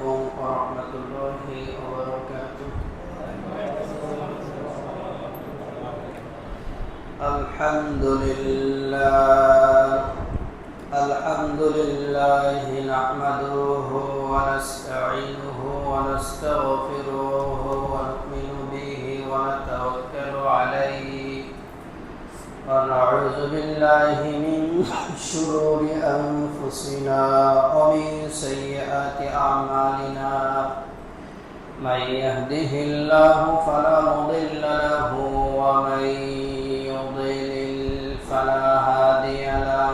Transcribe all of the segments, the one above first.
عليكم ورحمة الله وبركاته. الحمد لله نحمده ونستعينه ونستغفره ونؤمن به ونتوكل عليه ونعوذ بالله من شرور أنفسنا ومن سيئات أعمالنا من يهده الله فلا مضل له ومن يضلل فلا هادي له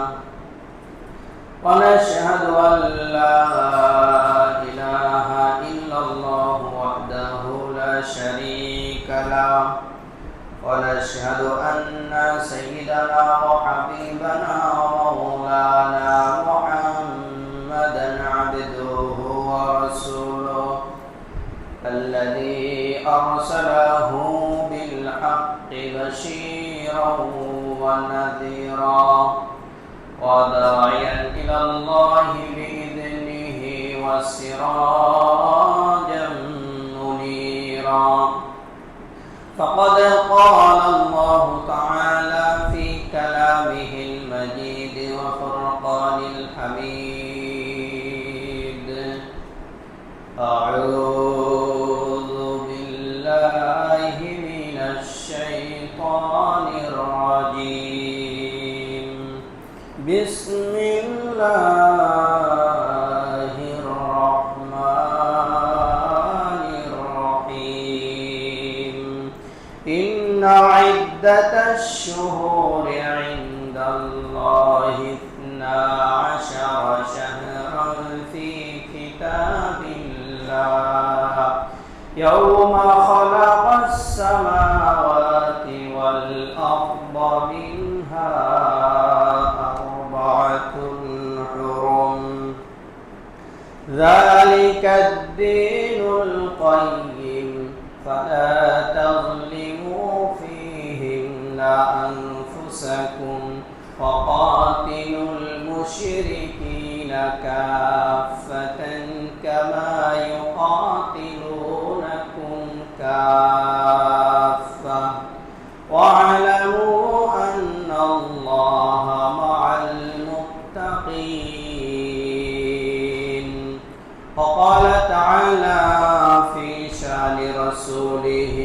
ونشهد أن لا إله إلا الله وحده لا شريك له ونشهد أن سيدنا وحبيبنا ومولانا محمدا عبده ورسوله الذي أرسله بالحق بشيرا ونذيرا وداعيا إلى الله بإذنه وسراجا منيرا فقد قال الله تعالى في كلامه المجيد وفرقان الحميد أعوذ بالله من الشيطان الرجيم بسم الله الرحمن الرحيم إن عدة الشهور عند الله 12 شهرا في كتاب الله يوم خلق السماوات والأرض منها أربعة حرم ذلك الدين القيم فلا تظلموا فيهن أنفسكم وقاتلوا المشركين كافة كما يقاتلونكم كافة واعلموا أن الله مع المتقين. وقال تعالى في شأن رسوله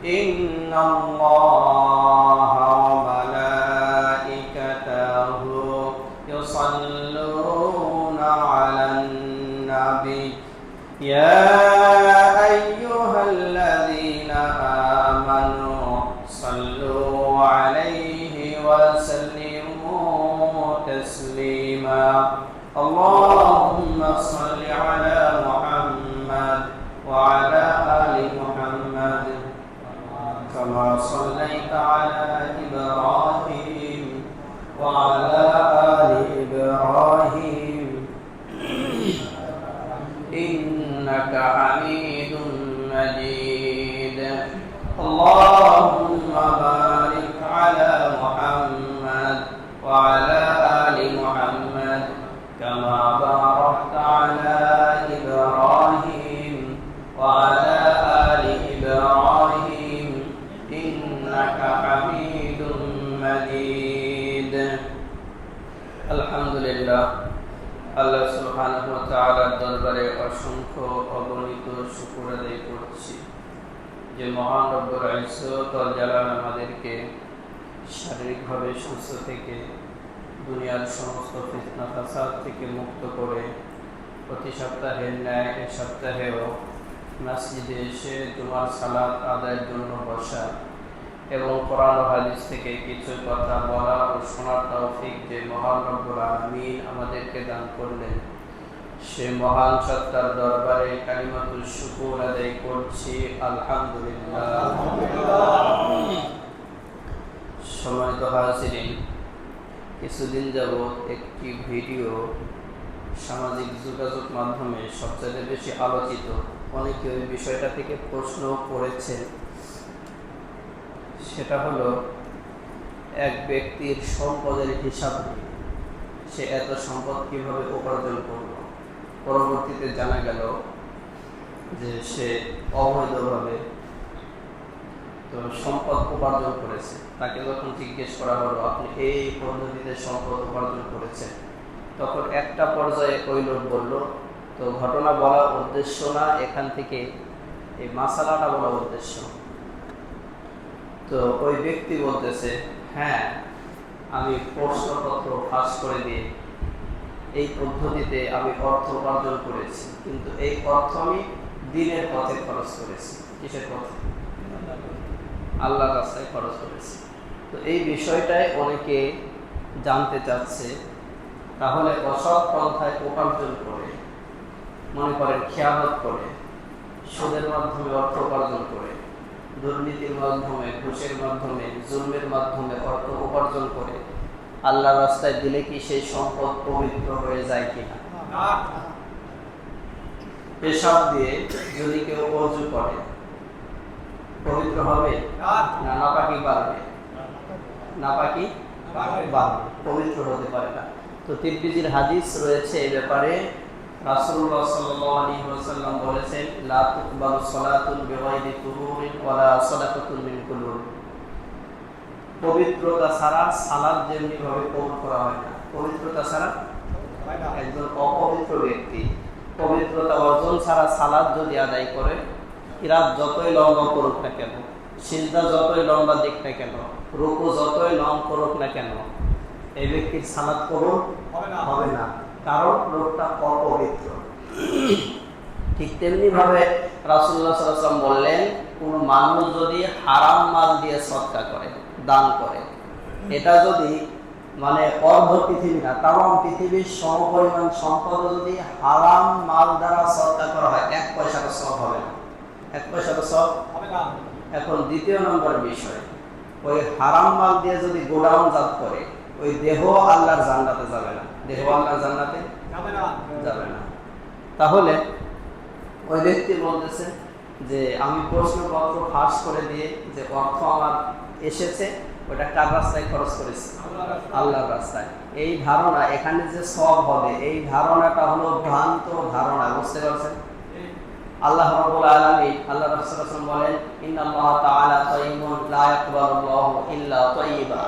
إن الله وملائكته يصلون على النبي يا أيها الذين آمنوا صلوا عليه وسلموا تسليما اللهم صل على محمد وعلى آل محمد كما صليت على إبراهيم وعلى آل إبراهيم إنك حميد مجيد اللهم بارك على محمد وعلى آل محمد كما باركت على إبراهيم وعلى آل إبراهيم إنك حميد مجيد الحمد لله আল্লাহ সুবহানাহু ওয়া তাআলার দরবারে অসংখ্য অগণিত শুকর আদায় করছি যে মহান রব্বুল ইজ্জত ওয়াল জালাল আমাদেরকে শারীরিকভাবে সুস্থ থেকে দুনিয়ার সমস্ত ফিতনা ফাসাদ থেকে মুক্ত করে প্রতি সপ্তাহের ন্যায় এই সপ্তাহেও মসজিদে এসে জুমার সালাত আদায়ের জন্য বসা এবং কোরআন ও হাদিস থেকে কিছু কথা বলা ও শোনার তৌফিক যে মহান রব্বুল আলামিন আমাদেরকে দান করলেন সে মহান সত্তার দরবারে কালিমাতুল শুকর আদায় করছি আলহামদুলিল্লাহ। সম্মানিত হাজিরিন, কিছুদিন যাবত একটি ভিডিও সামাজিক যোগাযোগ মাধ্যমে সবচেয়ে বেশি আলোচিত, অনেকে ওই বিষয়টা থেকে প্রশ্ন করেছেন। সেটা হলো এক ব্যক্তির সম্পদের হিসাব, সে এত সম্পদ কিভাবে উপার্জন করল। পরবর্তীতে জানা গেল যে সে অবৈধভাবে তো সম্পদ উপার্জন করেছে। তাকে যখন জিজ্ঞেস করা হলো আপনি এই পদ্ধতিতে সম্পদ উপার্জন করেছেন, তখন একটা পর্যায়ে ওই লোক বলল, তো ঘটনা বলার উদ্দেশ্য না, এখান থেকে এই মাসালাটা বলার উদ্দেশ্য। তো ওই ব্যক্তি বলতেছে, হ্যাঁ আমি প্রশ্নপত্র ফাঁস করে দিয়ে এই পদ্ধতিতে আমি অর্থ উপার্জন করেছি, কিন্তু এই অর্থ আমি দিনের পথে খরচ করেছি। কিসের পথে? আল্লাহর রাস্তায় খরচ করেছি। তো এই বিষয়টাই অনেকে জানতে চাচ্ছে। তাহলে অসৎ পন্থায় উপার্জন করে, মনে করেন খেয়ানত করে, সুদের মাধ্যমে অর্থ উপার্জন করে, দুর্নীতির মাধ্যমে, ঘুষের মাধ্যমে, জুলমের মাধ্যমে অর্থ উপার্জন করে আল্লাহর রাস্তায় দিলে কি সেই সম্পদ পবিত্র হয়ে যায় কিনা? পেশাব দিয়ে যদি কেউ ওযু করে পবিত্র হবে না? নাপাকি বাড়বে? নাপাকি বাড়বে, পবিত্র হতে পারে না। তো তিরমিজির হাদিস রয়েছে এই ব্যাপারে। রাসূলুল্লাহ সাল্লাল্লাহু আলাইহি ওয়াসাল্লাম বলেছেন, লা তুকবালু সালাতুন বিগাইরি তুহুরিন ওয়ালা সাদাকাতুন মিন কুলুব। পবিত্রতা ছাড়া সালাত যেমনি ভাবে কবুল করা হয় না, পবিত্রতা ছাড়া একজন অপবিত্র ব্যক্তি পবিত্রতা অর্জন ছাড়া সালাত যদি আদায় করে, কিরাত যতই লম্বা করুক না কেন, সিজদা যতই লম্বা দিক না কেন, রুকু যতই লং করুক না কেন, এই ব্যক্তির সালাত কবুল হবে না, কারণ লোকটা অপবিত্র। ঠিক তেমনি ভাবে রাসূলুল্লাহ সাল্লাল্লাহু আলাইহি ওয়াসাল্লাম বললেন, কোন মানুষ যদি হারাম মাল দিয়ে সদকা করে, দান করে, এটা যদি মানে অর্ধ পৃথিবী না, তামাম পৃথিবীর সমপরিমাণ সম্পদ যদি হারাম মাল দ্বারা সদকা করা হয়, 1 পয়সারও সওয়াব হবে না। 1 পয়সারও সওয়াব হবে না। এখন দ্বিতীয় নম্বর বিষয়, ওই হারাম মাল দিয়ে যদি গোডাউন জাত করে, ওই দেহ আল্লাহর জান্নাতে যাবে না, দেহ আল্লাহর জান্নাতে যাবে না। তাহলে ওই ব্যক্তি বলতেছে যে আমি প্রশ্নপত্র ফাঁস করে দিয়ে যে অর্থ আমার এসেছে, ওটা কার রাস্তায় খরচ করেছি? আল্লাহর রাস্তায়। এই ধারণা, এখানে যে সওয়াব হবে, এই ধারণাটা হলো ভ্রান্ত ধারণা। বুঝতে পারছেন? আল্লাহ রাব্বুল আলামিন, আল্লাহ রাসূল সাল্লাল্লাহু আলাইহি ওয়াসাল্লাম বলেন, ইন্নাল্লাহা তাআলা তাইয়্যিবুন লা ইয়াকবালুল্লাহু ইল্লা তাইয়্যিবা।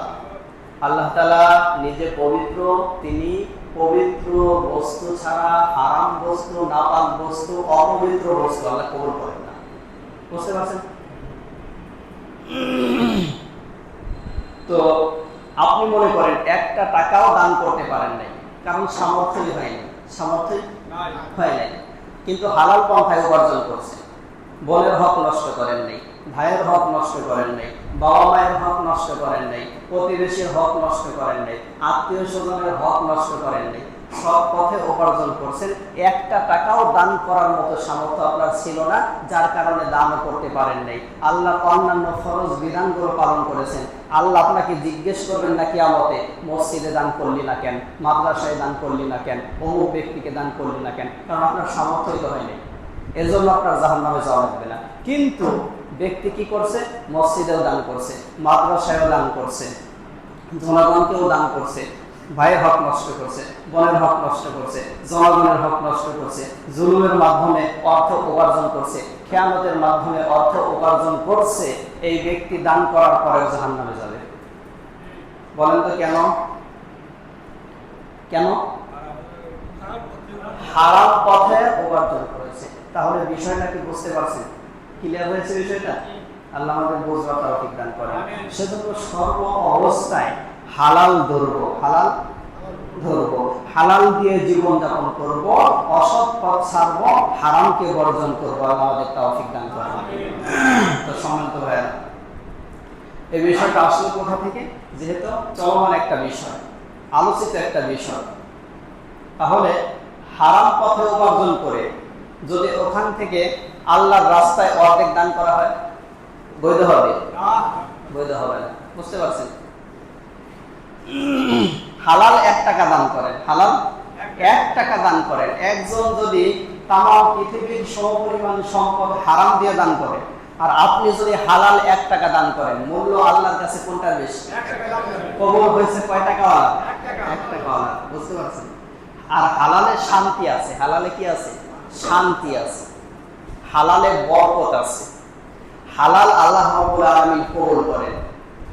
আল্লাহ তাআলা নিজে পবিত্র, তিনি পবিত্র বস্তু ছাড়া হারাম বস্তু, নাপাক বস্তু, অপবিত্র বস্তু আল্লাহ কবুল করেন না। বুঝতে পারছেন? তো আপনি মনে করেন 1টা টাকাও দান করতে পারেন নাই, কারণ সামর্থ্যই হয়নি, সামর্থ্যই হয় নাই, কিন্তু হালাল পন্থায় উপার্জন করছেন। বোনের হক নষ্ট করেন নাই, ভাইয়ের হক নষ্ট করেন নাই, বাবা মায়ের হক নষ্ট করেন নাই, প্রতিবেশীর হক নষ্ট করেন নাই, আত্মীয় স্বজনের হক নষ্ট করেন নাই, সব পথে উপার্জন করছেন। 1টা টাকাও দান করার মতো সামর্থ্য আপনার ছিল না, যার কারণে দানও করতে পারেন নাই। আল্লাহ অন্যান্য ফরজ বিধানগুলো পালন করেছেন। আল্লাহ আপনাকে জিজ্ঞেস করবেন না কিয়ামতে, মসজিদে দান করলি না কেন, মাদ্রাসায় দান করলি না কেন, অমুক ব্যক্তিকে দান করলি না কেন, কারণ আপনার সামর্থ্যই তো হয়নি, এর জন্য আপনার জাহান্নামে যাওয়া লাগবে না। কিন্তু ব্যক্তি কি করছে? মসজিদেও দান করছে, মাদ্রাসায়ও দান করছে, জনগণকেও দান করছে, ভাইয়ের হক নষ্ট করছে, বোনের হক নষ্ট করছে, জনগণের হক নষ্ট করছে, জুলুমের মাধ্যমে অর্থ উপার্জন করছে, খেয়ানতের মাধ্যমে অর্থ উপার্জন করছে। এই ব্যক্তি দান করার পরেও জাহান্নামে যাবে। বলেন তো কেন? কেন? হারাম পথে উপার্জন করেছে। তাহলে বিষয়টা কি বুঝতে পারছেন? ক্লিয়ার হয়েছে বিষয়টা? আল্লাহ আমাদের বুঝবার তৌফিক দান করেন। সেজন্য সর্ব অবস্থায় হালাল ধরবো, হালাল ধরবো, হালাল দিয়ে জীবন যাপন করব, অসৎ পথ ছাড়বো, হারামকে বর্জন করবো। আল্লাহ আমাদের তৌফিক দান করেন। তো সম্মানিত ভাইয়েরা, এই বিষয়টা আসলে কোথা থেকে? যেহেতু চলমান একটা বিষয়, আলোচিত একটা বিষয়, তাহলে হারাম পথে উপার্জন করে যদি ওখান থেকে আল্লাহর রাস্তায় অর্ধেক দান করা হয়, বৈধ হবে? বৈধ হবে না। বুঝতে পারছেন? হালাল 1 টাকা দান করেন, হালাল 1 টাকা দান করেন। একজন যদি তামাম পৃথিবীর সমপরিমাণ সম্পদ হারাম দিয়ে দান করে, আর আপনি যদি হালাল 1 টাকা দান করেন, মূল্য আল্লাহর কাছে কোনটা বেশি? কবুল হয়েছে কয় টাকাওয়ালা? 1 টাকাওয়ালা। বুঝতে পারছেন? আর হালালে শান্তি আছে। হালালে কি আছে? শান্তি আছে, হালালে বরকত আছে। হালাল আল্লাহ রাব্বুল আলামিন কবুল করেন,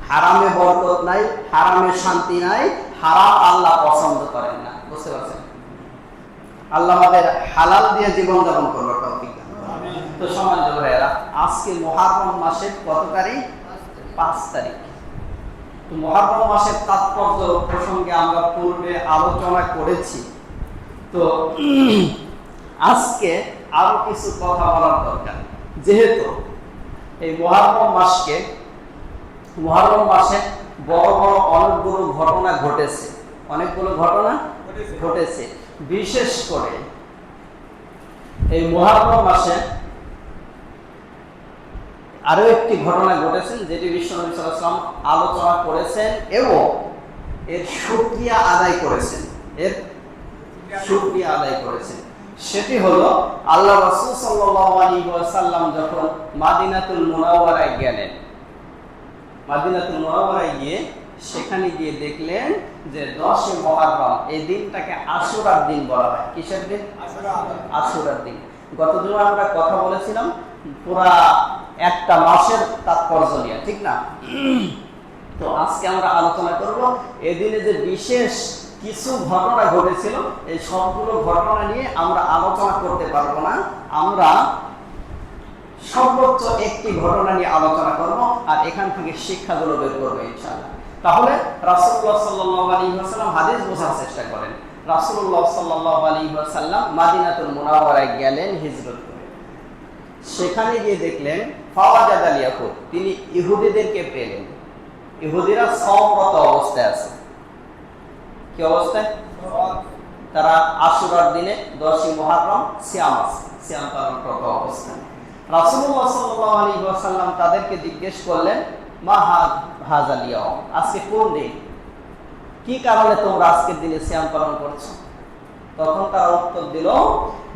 হারামে বরকত নাই, হারামে শান্তি নাই, হারাম আল্লাহ পছন্দ করেন না। বুঝতে পারছেন? আল্লাহ আমাদের হালাল দিয়ে জীবন যাপন করবো তৌফিক দান করুন। তো সম্মানিত ভাইয়েরা, আজকে মুহররম মাসের কত তারিখ? 5 তারিখ। তো মুহররম মাসের তাৎপর্য প্রসঙ্গে আমরা পূর্বে আলোচনা করেছি। তো আজকে আরো কিছু কথা বলার দরকার, যেহেতু এই মুহররম মাসে বড় বড় অনেকগুলো ঘটনা ঘটেছে, বিশেষ করে এই মুহররম মাসে আরো একটি ঘটনা ঘটেছেন, যেটি বিশ্বনবী সাল্লাল্লাহু আলাইহি ওয়াসাল্লাম আলোচনা করেছেন এবং এর শুকরিয়া আদায় করেছেন। সেটি হলো আল্লাহ রাসূল সাল্লাল্লাহু আলাইহি ওয়াসাল্লাম যখন মদিনাতুল মুনাওয়ারায় গেলেন, মদিনাতুল মুনাওয়ারায় গিয়ে সেখানে গিয়ে দেখলেন যে 10 মুহররম এই দিনটাকে আশুরার দিন বলা হয়। কিসের দিন? আশুরার দিন। গত জুমা আমরা কথা বলেছিলাম পুরা একটা মাসের তাৎপর্য নিয়ে, ঠিক না? তো আজকে আমরা আলোচনা করব এদিনে যে বিশেষ কিছু ঘটনা ঘটেছিল, এই সবগুলো ঘটনা নিয়ে আমরা আলোচনা করতে পারবো না, আমরা সর্বোচ্চ একটি ঘটনা নিয়ে আলোচনা করব আর এখান থেকে শিক্ষাগুলো বের করবো ইনশাআল্লাহ। তাহলে রাসূলুল্লাহ সাল্লাল্লাহু আলাইহি ওয়াসাল্লাম হাদিস বোঝার চেষ্টা করেন। রাসূলুল্লাহ সাল্লাল্লাহু আলাইহি ওয়াসাল্লাম মদিনাতুল মুনাওয়ারায় গেলেন হিজরত করে। সেখানে গিয়ে দেখলেন ফাওয়াজাদাল ইয়াহুদ, তিনি ইহুদিদেরকে পেলেন। ইহুদিরা সওমরত অবস্থায় আছে। কি অবস্থায়? তারা আশুরার দিনে 10 মুহররম সিয়াম পালন করত অবস্থায়। রাসূলুল্লাহ সাল্লাল্লাহু আলাইহি ওয়াসাল্লাম তাদেরকে জিজ্ঞেস করলেন, মা হাযাল ইয়াওম, আজকে কোন দিন? কি কারণে তোমরা আজকের দিনে সিয়াম পালন করছো? তখন তারা উত্তর দিল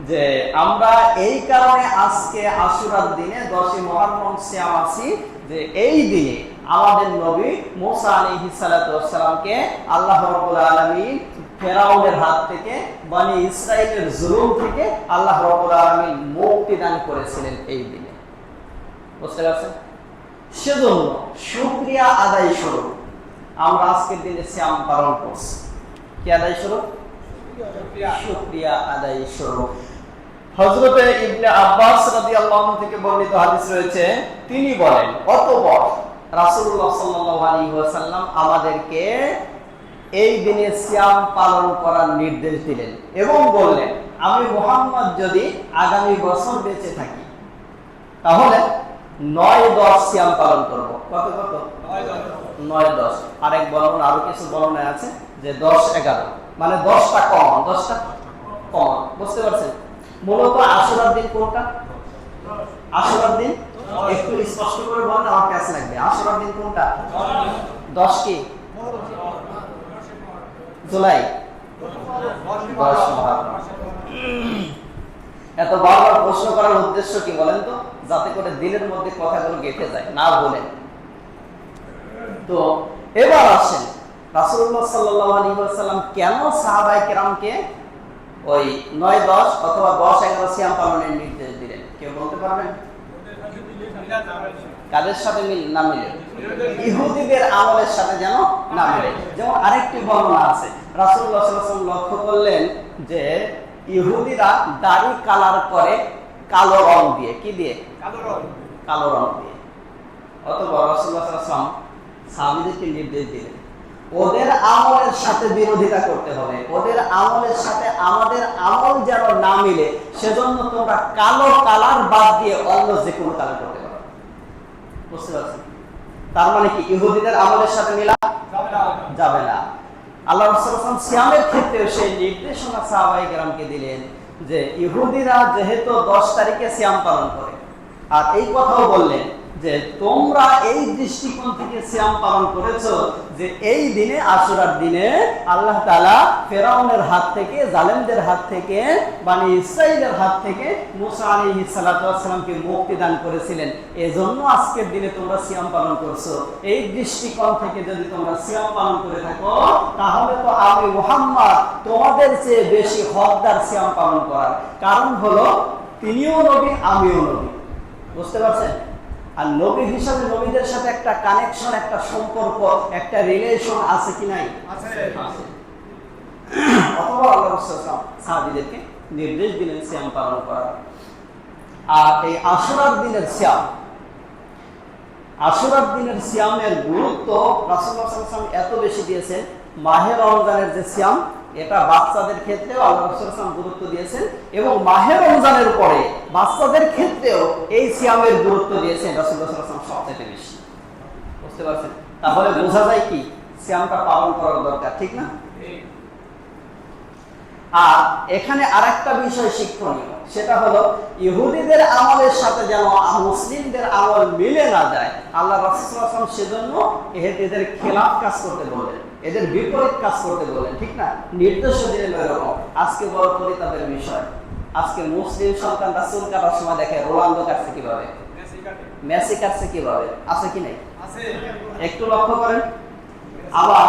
যে আমরা এই কারণে আজকে আশুরার দিনে 10 মুহররম সিয়াম আছি যে এই দিনে আমাদের নবী মুসা আলাইহিস সালাতু ওয়াস সালামকে আল্লাহ রাব্বুল আলামিন ফেরাউনের হাত থেকে, বনি ইসরাইলের জুলুম থেকে আল্লাহ রাব্বুল আলামিন মুক্তি দান করেছিলেন এই দিনে। বুঝতে পারছেন? সেজন্য শুকরিয়া আদায় স্বরূপ আমরা আজকের দিনে সিয়াম পালন করছি। কি আদায় স্বরূপ? শুকরিয়া আদায় স্বরূপ। হযরত ইবনে আব্বাস রাদিয়াল্লাহু আনহু থেকে বর্ণিত হাদিস রয়েছে, তিনি বলেন, অতঃপর রাসূলুল্লাহ সাল্লাল্লাহু আলাইহি ওয়াসাল্লাম আমাদেরকে এই দিনে সিয়াম পালন করার নির্দেশ দিলেন এবং বললেন, আমি মুহাম্মদ যদি আগামী বছর বেঁচে থাকি তাহলে 9-10 সিয়াম পালন করব। কত? 9-10। আরেক বর্ণনা, আরো কিছু বর্ণনা আছে যে 10-11, মানে 10টা কম। বুঝতে পারছেন? মূলত আশুরার দিন কোনটা? আশুরার দিন একটু স্পষ্ট করে বলেন, আমার কাছে লাগবে। আশুরার দিন কোনটা? 10 কি? জুলাই 10 মুহররম। এত বারবার প্রশ্ন করার উদ্দেশ্য কি বলেন তো? যাতে করে দিলের মধ্যে কথাগুলো গেঁথে যায়, না বলেন। তো এবার আসেন, রাসূলুল্লাহ সাল্লাল্লাহু আলাইহি ওয়াসাল্লাম কেন সাহাবায়ে কেরামকে ওই 9-10 অথবা 10-11 সিয়াম পালনের নির্দেশ দিলেন? কেউ বলতে পারবেন? কাদের সাথে না মিলে? ইহুদিদের আমলের সাথে যেন না মিলে। যেমন আরেকটি বর্ণনা আছে, রাসূলুল্লাহ সাল্লাল্লাহু আলাইহি ওয়াসাল্লাম লক্ষ্য করলেন যে ইহুদিরা দাড়ি কালার করে কালো রং দিয়ে। কি দিয়ে? কালো রং দিয়ে। অথবা রাসূলুল্লাহ সাল্লাল্লাহু আলাইহি ওয়াসাল্লাম সাহাবীদেরকে নির্দেশ দিলেন, ওদের আমলের সাথে বিরোধিতা করতে হবে, ওদের আমলের সাথে আমাদের আমল যেন না মিলে, সেজন্য তোমরা কালো কালার বাদ দিয়ে অন্য যে কোনো কালার করতে পারো। বুঝতে পারছেন? তার মানে কি ইহুদিদের আমলের সাথে মিলা যাবে না। আল্লাহ রাসূল সাল্লাল্লাহু আলাইহি ওয়াসাল্লাম সিয়ামের ক্ষেত্রে সেই নির্দেশনা সাহাবায়ে কেরামকে দিলেন যে ইহুদিরা যেহেতু 10 তারিখে সিয়াম পালন করে, আর এই কথাও বললেন যে তোমরা এই দৃষ্টিকোণ থেকে সিয়াম পালন করেছো যে এই দিনে, আশুরার দিনে আল্লাহ তাআলা ফেরাউনের হাত থেকে, জালেমদের হাত থেকে, বনি ইসরাইলের হাত থেকে মুসা আলাইহিস সালাতু ওয়াস সালামকে মুক্তি দান করেছিলেন, এজন্য আজকের দিনে তোমরা সিয়াম পালন করছো। এই দৃষ্টিকোণ থেকে যদি তোমরা সিয়াম পালন করে থাকো, তাহলে তো আমি মুহাম্মদ তোমাদের চেয়ে বেশি হকদার সিয়াম পালন করার। কারণ হলো তিনিও নবী, আমিও নবী। বুঝতে পারছেন? আর নবী হিসাবে নবীদের সাথে একটা কানেকশন, একটা সম্পর্ক, একটা রিলেশন আছে কি নাই? আছে। অথবা আল্লাহ রাসূল সাহাবীদেরকে নির্দেশ দিলেন সিয়াম পালন করার। আর এই আশুরার দিনের সিয়াম, আশুরার দিনের সিয়ামের গুরুত্ব রাসূলুল্লাহ সাল্লাল্লাহু আলাইহি ওয়াসাল্লাম এত বেশি দিয়েছেন, মাহে রমজানের যে সিয়াম, এটা বাচ্চাদের ক্ষেত্রেও আল্লাহ রাসূল সাল্লাল্লাহু আলাইহি ওয়াসাল্লাম গুরুত্ব দিয়েছেন, এবং মাহে রমজানের পরে বাচ্চাদের ক্ষেত্রেও এই সিয়ামের গুরুত্ব দিয়েছেন রাসূলুল্লাহ সাল্লাল্লাহু আলাইহি ওয়াসাল্লাম সবচেয়ে বেশি। বুঝতে পারছেন? তাহলে বোঝা যায় কি সিয়ামটা পালন করার দরকার, ঠিক না? আর এখানে আরেকটা বিষয় শিক্ষণীয়, সেটা হলো ইহুদিদের আমলের সাথে যেন মুসলিমদের আমল মিলে না যায়, আল্লাহ রাসূল সাল্লাল্লাহু আলাইহি ওয়াসাল্লাম সেজন্য এদের খেলাফ কাজ করতে বলেন, এদের বিপরীত কাজ করতে বলেন, ঠিক না? নির্দেশ দিলেন এরকম। আজকে বড় পরিতাপের বিষয়, আজকে মুসলিম সন্তানরা চুল কাটার সময় দেখে রোনালদো কাটছে কিভাবে, মেসি কাটছে কিভাবে, আছে কি নাই? একটু লক্ষ্য করেন। আবার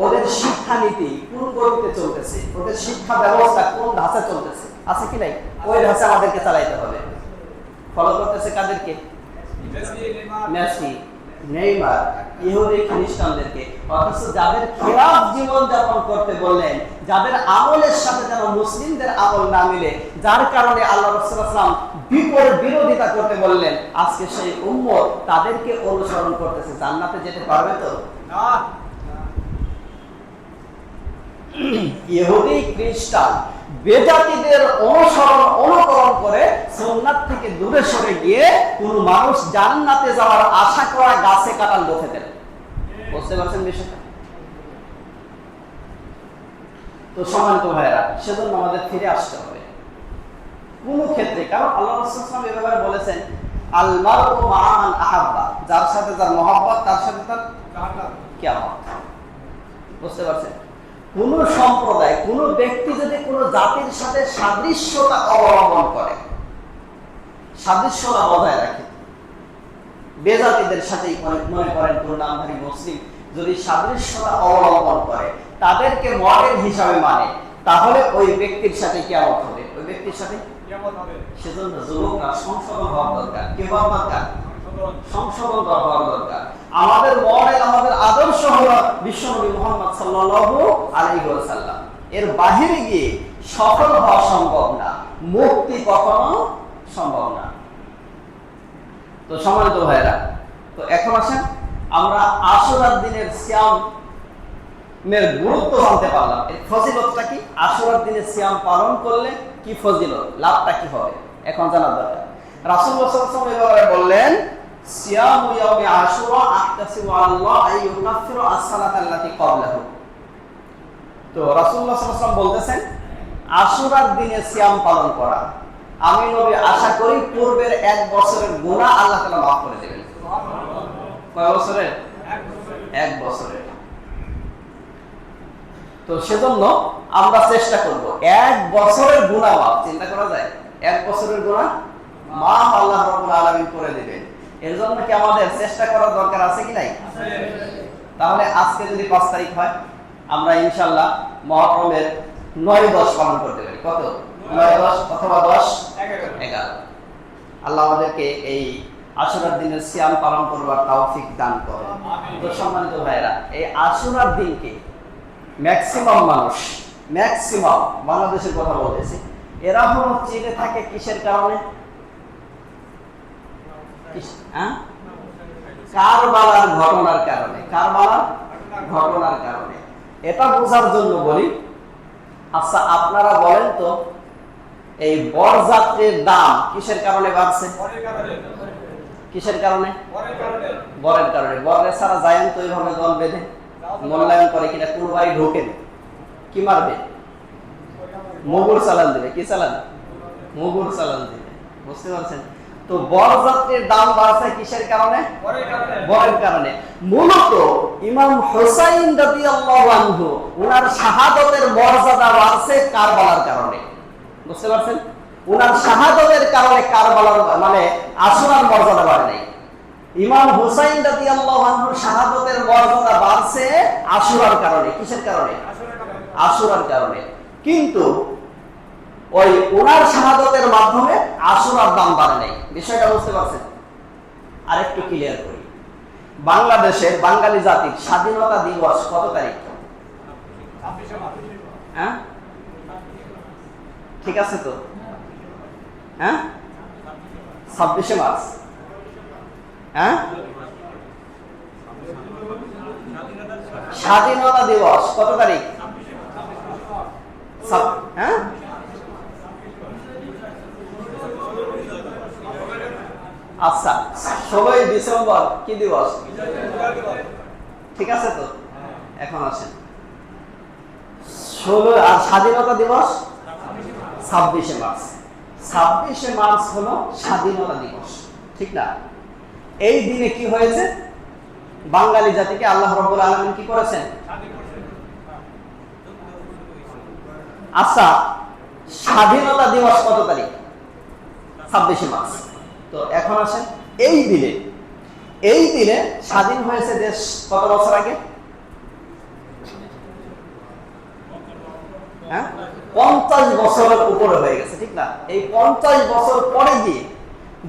ওদের শিক্ষানীতি কোন গতিতে চলতেছে, ওদের শিক্ষা ব্যবস্থা কোন ধাঁচে চলতেছে, আছে কি নাই? ওই ধাঁচে আমাদেরকে চালাইতে হবে। ফলো করতেছে কাদেরকে? মেসি, নেইমার, ইহুদি খ্রিস্টানদেরকে। অথচ যাদের খেলাফ জীবন যাপন করতে বললেন, যাদের আমলের সাথে যেন মুসলিমদের আমল না মিলে, যার কারণে আল্লাহ রাসূল সাল্লাল্লাহু আলাইহি ওয়াসাল্লাম বিরোধিতা করতে বললেন, আজকে সেই উম্মত তাদেরকে অনুসরণ করতেছে। জান্নাতে যেতে পারবে তো না। ইহুদি খ্রিস্টান বেজাতিদের অনুকরণ করে সুন্নাত থেকে দূরে সরে গিয়ে কোন মানুষ জান্নাতে যাওয়ার আশা করা গাছে কাঁঠাল বসে দেন। বুঝতে পারছেন বিষয়টা? তো সম্মানিত ভাইরা, সেজন্য আমাদের ফিরে আসতে হবে কোন ক্ষেত্রে। কারণ আল্লাহ রাসূল সাল্লাল্লাহু আলাইহি ওয়াসাল্লাম এভাবে বলেছেন, আল মারউ মা'a মান আহাব্বা, যার সাথে যার মহব্বত তার সাথে তার কিয়ামত। বুঝতে পারছেন? কোন সম্প্রদায়, কোন ব্যক্তি যদি কোন জাতির সাথে সাদৃশ্যতা অবলম্বন করে, সাদৃশ্যতা বজায় রাখে, বেজাতিদের সাথেই মনে করেন কোন নামধারী মুসলিম যদি সাদৃশ্যতা অবলম্বন করে, তাদেরকে মডেল হিসাবে মানে, তাহলে ওই ব্যক্তির সাথে কিয়ামত হবে, ওই ব্যক্তির সাথে কিয়ামত হবে। সেজন্য যুবকরা সংশোধন হওয়ার দরকার। কি হওয়ার দরকার? সংশোধন হওয়ার দরকার। আমাদের মডেল, আমাদের আদর্শ হলো বিশ্বনবী মুহাম্মদ সাল্লাল্লাহু আলাইহি ওয়াসাল্লাম। এর বাহিরে গিয়ে সফল হওয়া সম্ভব না, মুক্তি কখনো সম্ভব না। তো সম্মানিত ভাইরা, তো এখন আসেন আমরা আশুরার দিনের সিয়ামের গুরুত্ব জানতে পারলাম। এর ফজিলতটা কি? আশুরার দিনে সিয়াম পালন করলে কি ফজিলত, লাভটা কি হবে, এখন জানার দরকার। রাসূলুল্লাহ সাল্লাল্লাহু আলাইহি ওয়াসাল্লাম বললেন, সিয়ামু ইয়াউমি আশুরা আহতাসিবু আল্লাহ আইয়ুকাফিরু as-সালাতা আল্লাতী ক্বাবলাহু। তো রাসূলুল্লাহ সাল্লাল্লাহু আলাইহি ওয়াসাল্লাম বলতেছেন, আশুরার দিনে সিয়াম পালন করা, আমি নবী আশা করি পূর্বের 1 বছরের গুনাহ আল্লাহ তাআলা মাফ করে দেবেন। কয় বছরের? 1 বছরের। তো সেজন্য আমরা চেষ্টা করব 1 বছরের গুনাহ মাফ। চিন্তা করা যায় 1 বছরের গুনাহ মাফ আল্লাহ রাব্বুল আলামিন করে দিবেন। এর জন্য কি আমাদের চেষ্টা করার দরকার আছে কি নাই? আছে। তাহলে আজকে যদি 5 তারিখ হয়, আমরা ইনশাআল্লাহ মুহররমের 9-10 পালন করতে পারি। কত? 9-10 অথবা 10-11। আল্লাহ আমাদেরকে এই আশুরার দিনের সিয়াম পালন করবার তৌফিক দান করেন। তো সম্মানিত ভাইরা, এই আশুরার দিনকে ম্যাক্সিমাম মানুষ, ম্যাক্সিমাম বাংলাদেশের কথা বলতেছি, এরা হলো চিনে থাকে কিসের কারণে? কারবালার ঘটনার কারণে। কারবালার ঘটনার কারণে। এটা বোঝার জন্য বলি, আচ্ছা আপনারা বলেন তো, এই বরযাত্রীর দাম কিসের কারণে বাড়ছে? কিসের কারণে? বরের কারণে। বরের সারা জায়ান তো এইভাবে দল বেঁধে মূল্যায়ন করে কিনা, কোন বাড়ি ঢোকেন, কি মারবে? মুগুর চালান দিবে। কি চালান? মুগুর চালান দিবে। বুঝতে পারছেন? তো তো বরযাত্রীর দাম বাড়ছে কিসের কারণে? বরের কারণে। মূলত ইমাম হুসাইন রাদিয়াল্লাহু আনহু ওনার শাহাদাতের মর্যাদা বাড়ছে কারবালার কারণে। বুঝতে পারছেন? ওনার শাহাদাতের কারণে কারবালার মানে আশুরার মর্যাদা বাড়ে নাই। ইমাম হুসাইন রাদিয়াল্লাহু আনহুর শাহাদাতের মর্যাদা বাড়ছে আশুরার কারণে। কিসের কারণে? আশুরার কারণে। কিন্তু ওই ওনার শাহাদাতের মাধ্যমে আশুরার দাম বাড়ে নাই। বিষয়টা বুঝতে পারছেন? আরেকটু ক্লিয়ার করি। বাংলাদেশের বাঙালি জাতির স্বাধীনতা দিবস কত তারিখ? হ্যাঁ, ঠিক আছে তো? হ্যাঁ, 26শে মার্চ। হ্যাঁ, স্বাধীনতা দিবস কত তারিখ? হ্যাঁ, আচ্ছা, 16ই ডিসেম্বর কি দিবস? ঠিক আছে তো? এখন আসেন 16 আর স্বাধীনতা দিবস 26শে মার্চ। 26শে মার্চ হলো স্বাধীনতা দিবস, ঠিক না? এই দিনে কি হয়েছে? বাঙালি জাতিকে আল্লাহ রাব্বুল আলামিন কি করেছেন? আচ্ছা, স্বাধীনতা দিবস কত তারিখ? 26শে মার্চ। তো এখন আসেন এই দিনে স্বাধীন হয়েছে দেশ কত বছর আগে? হ্যাঁ, 50 বছরের উপরে হয়ে গেছে, ঠিক না? এই 50 বছর পরে গিয়ে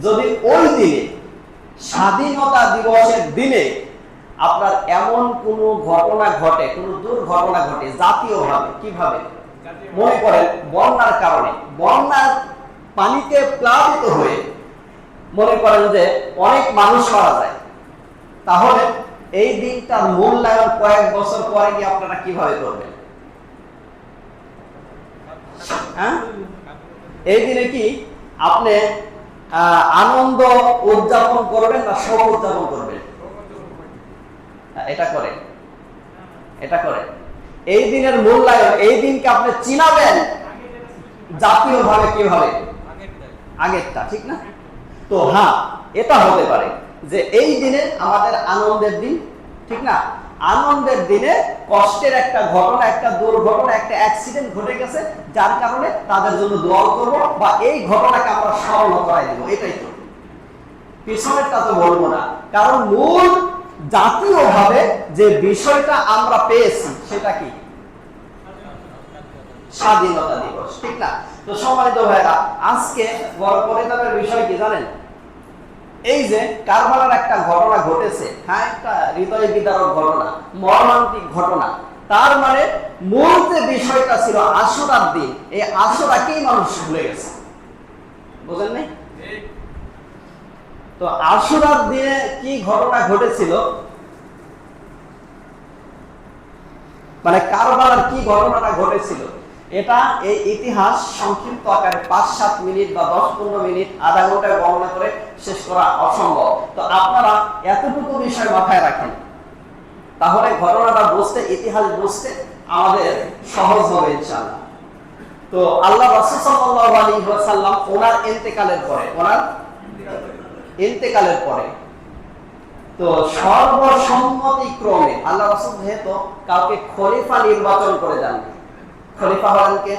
যদি ওই দিনে স্বাধীনতা দিবসের দিনে আপনার এমন কোন ঘটনা ঘটে, কোন দুর্ঘটনা ঘটে জাতীয়ভাবে, কিভাবে? মনে করেন বন্যার কারণে, বন্যার পানিতে প্লাবিত হয়ে মনে করেন যে অনেক মানুষ মারা যায়, তাহলে এই দিনটার মূল্যায়ন কয়েক বছর পরে গিয়ে আপনারা কিভাবে করবেন? হ্যাঁ, এই দিনে কি আপনি আনন্দ উদযাপন করবেন না শোক উদযাপন করবেন? এটা করে এই দিনের মূল্যায়ন, এই দিনকে আপনি চিনাবেন জাতীয়ভাবে কিভাবে? আগেরটা, ঠিক না? তো হ্যাঁ, এটা হতে পারে যে এই দিনে আমাদের আনন্দের দিন, ঠিক না? আনন্দের দিনে কষ্টের একটা ঘটনা, একটা দুর্ঘটনা, একটা অ্যাক্সিডেন্ট ঘটে গেছে, যার কারণে তাদের জন্য দোয়া করব বা এই ঘটনাকে আমরা স্মরণ করাই দেব। এটাই তো, পিছনেরটা তো বলবো না, কারণ মূল জাতীয়ভাবে যে বিষয়টা আমরা পেয়েছি সেটা কি? স্বাধীনতা দিবস, ঠিক না? তো সম্মানিত ভাইরা, আজকে বড় পরিতাপের বিষয় কি জানেন? এই যে কারবালার একটা ঘটনা ঘটেছে, হ্যাঁ, একটা হৃদয় বিদারক ঘটনা, মর্মান্তিক ঘটনা। তার মানে মূল যে বিষয়টা ছিল আশুরার দিন, এই আশুরাকেই মানুষ ভুলে গেছে। বুঝেন নাই? তো আশুরার দিনে কি ঘটনা ঘটেছিল, মানে কারবালার কি ঘটনাটা ঘটেছিল, এটা এই ইতিহাস সংক্ষিপ্ত আকারে 5-7 মিনিট বা 10-15 মিনিট, আধা ঘন্টায় বর্ণনা করে শেষ করা অসম্ভব। তো আপনারা এতটুকু বিষয় মাথায় রাখেন, তাহলে ঘটনাটা বুঝতে, ইতিহাস বুঝতে আমাদের সহজ হবে ইনশাআল্লাহ। তো আল্লাহ রাসূল সাল্লাল্লাহু আলাইহি ওয়াসাল্লাম ওনার ইন্তেকালের পরে তো সর্বসম্মতিক্রমে আল্লাহ রাসূল যেহেতু কাউকে খলিফা নির্বাচন করে যান, খলিফা হলেন কে?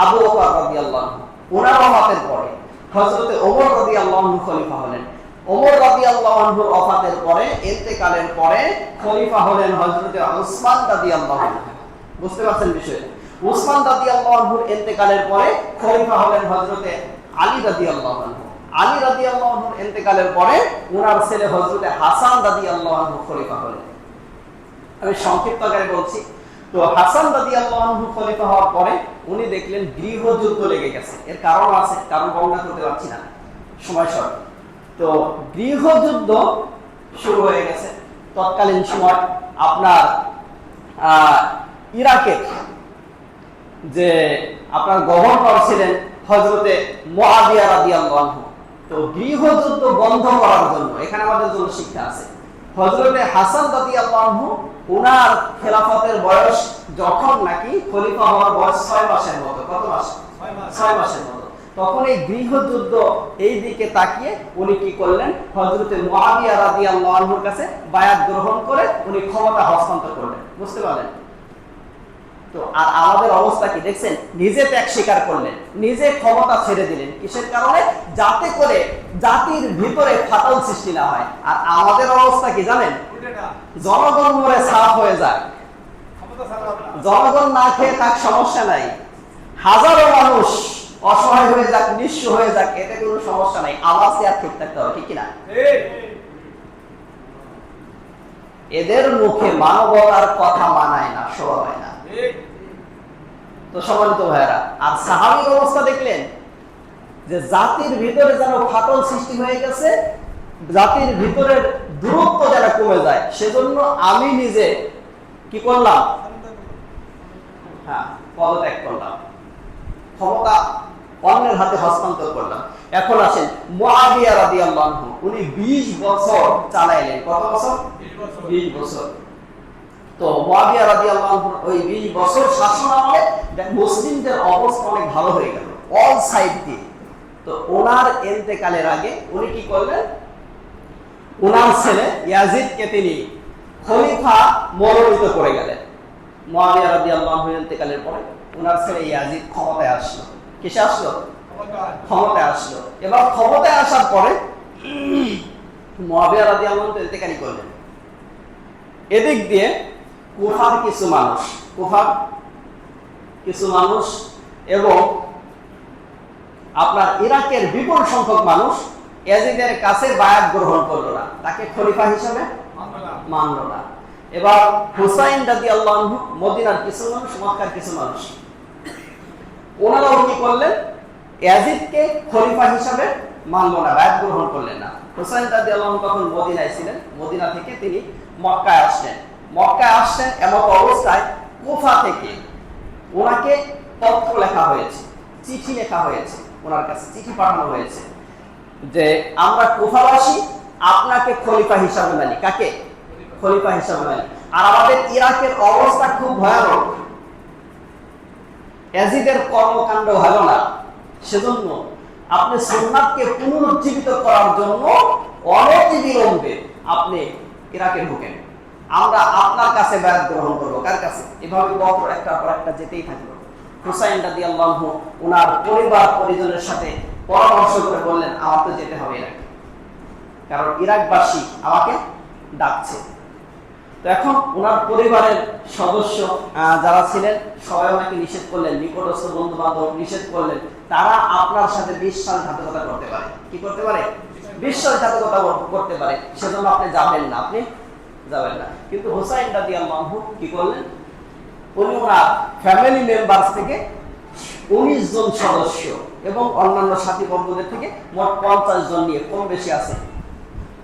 আবু বকর রাদিয়াল্লাহু আনহু। ওনার ওফাতের পরে হযরত ওমর রাদিয়াল্লাহু আনহু খলিফা হলেন। ওমর রাদিয়াল্লাহু আনহুর ওফাতের পরে, ইন্তেকালের পরে খলিফা হলেন হযরত উসমান রাদিয়াল্লাহু আনহু। বুঝতে পারছেন বিষয়টা? উসমান রাদিয়াল্লাহু আনহুর ইন্তেকালের পরে খলিফা হলেন হযরত আলী রাদিয়াল্লাহু আনহু। আলী রাদিয়াল্লাহু আনহুর ইন্তেকালের পরে ওনার ছেলে হযরত হাসান রাদিয়াল্লাহু আনহু খলিফা হলেন। আমি সংক্ষিপ্ত আকারে বলছি। তো হাসান রাদিয়াল্লাহু আনহু খলিফা হওয়ার পরে উনি দেখলেন গৃহযুদ্ধ লেগে গেছে। এর কারণ আছে, কারণ বর্ণনা করতে পারছি না, সময় শর্ট। তো গৃহযুদ্ধ শুরু হয়ে গেছে। তৎকালীন সময় আপনার ইরাকের যে আপনার গভর্নর ছিলেন হযরতে মুআবিয়া রাদিয়াল্লাহু আনহু। তো গৃহযুদ্ধ বন্ধ করার জন্য এখানে আমাদের জন্য শিক্ষা আছে। হযরতে হাসান রাদিয়াল্লাহু আনহু ওনার খেলাফতের বয়স যখন নাকি খলিফা হওয়ার বয়স 6 মাসের মতো, কত মাস? 6 মাসের মতো। তখন এই গৃহযুদ্ধ এই দিকে তাকিয়ে উনি কি করলেন, হযরতে মুআবিয়া রাদিয়াল্লাহু আনহুর কাছে বায়াত গ্রহণ করে উনি ক্ষমতা হস্তান্তর করলেন। বুঝতে পারলেন? তো আর আমাদের অবস্থা কি দেখছেন, নিজে ত্যাগ স্বীকার করলেন, নিজে ক্ষমতা ছেড়ে দিলেন, কিসের কারণে? যাতে করে জাতির ভিতরে ফাটল সৃষ্টি না হয়। আর আমাদের অবস্থা কি জানেন, জনগণ মরে সাফ হয়ে যায়, জনগণ না খেয়ে থাক সমস্যা নাই, হাজারো মানুষ অসহায় হয়ে যাক, নিঃস্ব হয়ে যাক, এতে কোনো সমস্যা নাই, আমার চেয়ার ঠিক থাকতে হবে, ঠিক কিনা? এদের মুখে মানবতার কথা মানায় না, শোভা হয় না। তো সম্মানিত ভাইয়েরা, আর সাহাবীর অবস্থা দেখলেন যে জাতির ভিতরে যেন ফাটল সৃষ্টি হয়ে গেছে, জাতির ভিতরের দূরত্ব যেন কমে যায়, সেজন্য আমি নিজে কি করলাম, পদত্যাগ করলাম, ক্ষমতা অন্যের হাতে হস্তান্তর করলাম। এখন আসেন মুআবিয়া রাদিয়াল্লাহু আনহু, উনি 20 বছর চালাইলেন। কত বছর? 20 বছর। তো মুআবিয়া রাদিয়াল্লাহু আনহু ওই 20 বছর শাসন আমলে মুসলিমদের অবস্থা অনেক ভালো হয়ে গেল অল সাইড দিয়ে। তো ওনার ইন্তেকালের আগে উনি কি করলেন, ওনার ছেলে ইয়াজিদকে তিনি খলিফা মনোনীত করে গেলেন। মুআবিয়া রাদিয়াল্লাহু আনহু ইন্তেকালের পরে ওনার ছেলে ইয়াজিদ ক্ষমতায় আসলো। কিসে আসলো? ক্ষমতায় আসলো। এবার ক্ষমতায় আসার পরে মুআবিয়া রাদিয়াল্লাহু আনহু ইন্তেকাল করলেন। এদিক দিয়ে কুফার কিছু মানুষ এবং আপনার ইরাকের বিপুল সংখ্যক মানুষ ইয়াজিদের কাছে বায়াত গ্রহণ করলো না, তাকে খলিফা হিসেবে মানলো না। এবার হুসাইন রাদিয়াল্লাহু আনহু, মদিনার কিছু মানুষ, মক্কার কিছু মানুষ, ওনারাও কি করলেন, ইয়াজিদকে খলিফা হিসেবে মানলো না, বায়াত গ্রহণ করলেন না। হুসাইন রাদিয়াল্লাহু আনহু তখন মদিনায় ছিলেন, মদিনা থেকে তিনি মক্কায় আসলেন। এমন অবস্থায় কুফা থেকে ওনাকে পত্র লেখা হয়েছে, চিঠি লেখা হয়েছে, ওনার কাছে চিঠি পাঠানো হয়েছে যে আমরা কুফাবাসী আপনাকে খলিফা হিসাবে মানি। কাকে? খলিফা হিসাবে মানি। আর আমাদের ইরাকের অবস্থা খুব ভয়ানক, ইয়াজিদের কর্মকাণ্ড ভালো না, সেজন্য আপনি সুন্নাতকে পুনরুজ্জীবিত করার জন্য অনতিবিলম্বে আপনি ইরাকে ঢোকেন, আমরা আপনার কাছে বায়াত গ্রহণ করবো। কার কাছে? এভাবে পত্র একটার পর একটা যেতেই থাকলো। হুসাইন রাদিয়াল্লাহু আনহু ওনার পরিবার পরিজনের সাথে পরামর্শ করে বললেন আমার তো যেতে হবে ইরাকে, কারণ ইরাকবাসী আমাকে ডাকছে। তো এখন ওনার পরিবারের সদস্য যারা ছিলেন সবাই ওনাকে নিষেধ করলেন, নিকটস্থ বন্ধু বান্ধব নিষেধ করলেন, তারা আপনার সাথে বিশ্বাসঘাতকতা করতে পারে। কি করতে পারে? বিশ্বাসঘাতকতা করতে পারে, সেজন্য আপনি যাবেন না, আপনি যাবেন না। কিন্তু হুসাইন রাদিয়াল্লাহু আনহু কি করলেন, উনি ওনার ফ্যামিলি মেম্বারস থেকে 19 জন সদস্য এবং অন্যান্য সাথী বন্ধুদের থেকে মোট 50 জন নিয়ে, কম বেশি আছে,